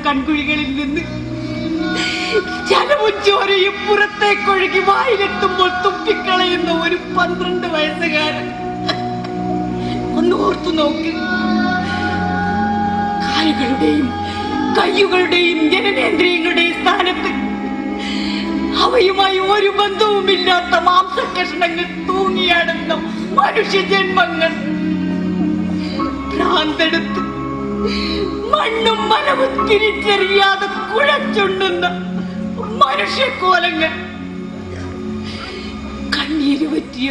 കൺകുഴികളിൽ നിന്ന് ജലവും ചോരയും പുറത്തേക്കൊഴുകി വായിലെത്തുമ്പോൾ തുപ്പിക്കളയുന്ന ഒരു 12 വയസ്സുകാരൻ. ഒന്ന് ഓർത്തു നോക്ക്. കാലുകളുടെയും കയ്യുകളുടെയും ജനനേന്ദ്രിയങ്ങളുടെയും സ്ഥാനത്ത് അവയുമായി ഒരു ബന്ധവുമില്ലാത്ത മാംസകഷ്ണങ്ങൾ തൂങ്ങിയാടുന്ന മനുഷ്യജന്മങ്ങൾ. ഭ്രാന്തെടുത്ത് മണ്ണും മനവും തിരിച്ചറിയാതെ കുഴച്ചുണ്ടുന്ന മനുഷ്യക്കോലങ്ങൾ. കണ്ണീര് പറ്റിയ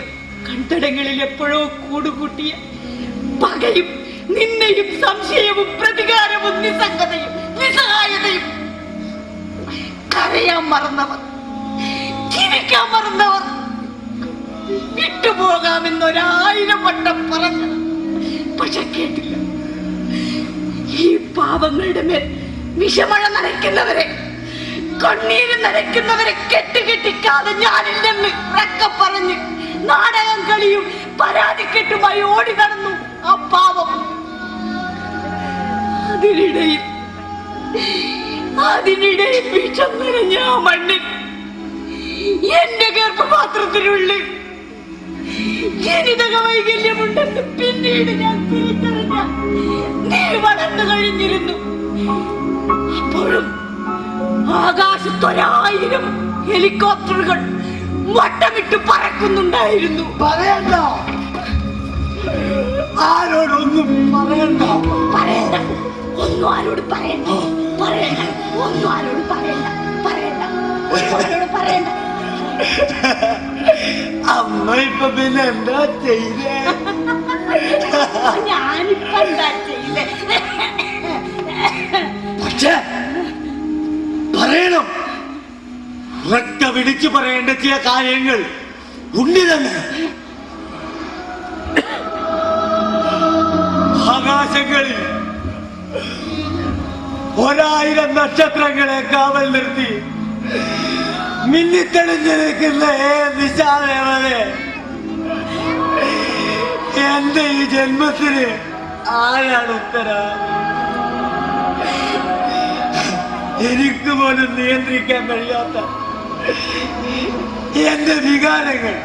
കൺതടങ്ങളിൽ എപ്പോഴോ കൂടുകൂട്ടിയ പകയും നിന്നയും സംശയവും പ്രതികാരവും നിസ്സംഗതയും നിസ്സഹായതയും. കരയാൻ മറന്നവർ, ജീവിക്കാൻ മറന്നവർ, വിട്ടുപോകാമെന്നൊരായിരം വട്ടം പറഞ്ഞു, പക്ഷെ കേട്ടില്ല. ഈ പാവങ്ങളുടെ മേൽ വിഷമഴ നനയ്ക്കുന്നവരെ, കണ്ണീര് നനയ്ക്കുന്നവരെ കെട്ടുകെട്ടിക്കാതെ ഞാനില്ലെന്ന് ഉറക്കെ പറഞ്ഞ് നാടകം കളിയും പരാതിക്കെട്ടുമായി ഓടി നടന്നു ആ പാവം. അതിനിടയിൽ വിഷം നിറഞ്ഞ ആ മണ്ണിൽ എന്റെ ഗർഭപാത്രത്തിനുള്ളിൽ ജനിതക വൈകല്യമുണ്ടെന്ന് പിന്നീട് ഞാൻ തിരിച്ചറിഞ്ഞ നീ വളർന്നു കഴിഞ്ഞിരുന്നു. അപ്പോഴും ആകാശത്തൊരായിരം ഹെലികോപ്റ്ററുകൾ വട്ടമിട്ട് പറക്കുന്നുണ്ടായിരുന്നു. പറയണ്ട, ആരോടൊന്നും പറയണ്ട. പറയണ്ട, ഒന്നും ആരോട് പറയണ്ട. പറയണ്ട, ഒന്നും ആരോട് പറയണ്ട. പറയണ്ട, ആരോട് പറയണ്ട. അമ്മ ഇപ്പൊ പിന്നെ എന്താ ചെയ്തേ? ഞാനിപ്പോ എന്താ ചെയ്തേ? പക്ഷേ പറയണം, ഉറക്ക വിളിച്ചു പറയേണ്ട ചില കാര്യങ്ങൾ ഉണ്ട് തന്നെ. ആകാശങ്ങളിൽ 1000 നക്ഷത്രങ്ങളെ കാവൽ നിർത്തി മിന്നിത്തെളിഞ്ഞു നിൽക്കുന്ന നിശാദേവനെ, എന്റെ ഈ ജന്മത്തിന് ആരാണ് ഉത്തരം? എനിക്ക് പോലും നിയന്ത്രിക്കാൻ കഴിയാത്ത എന്റെ വികാരങ്ങൾ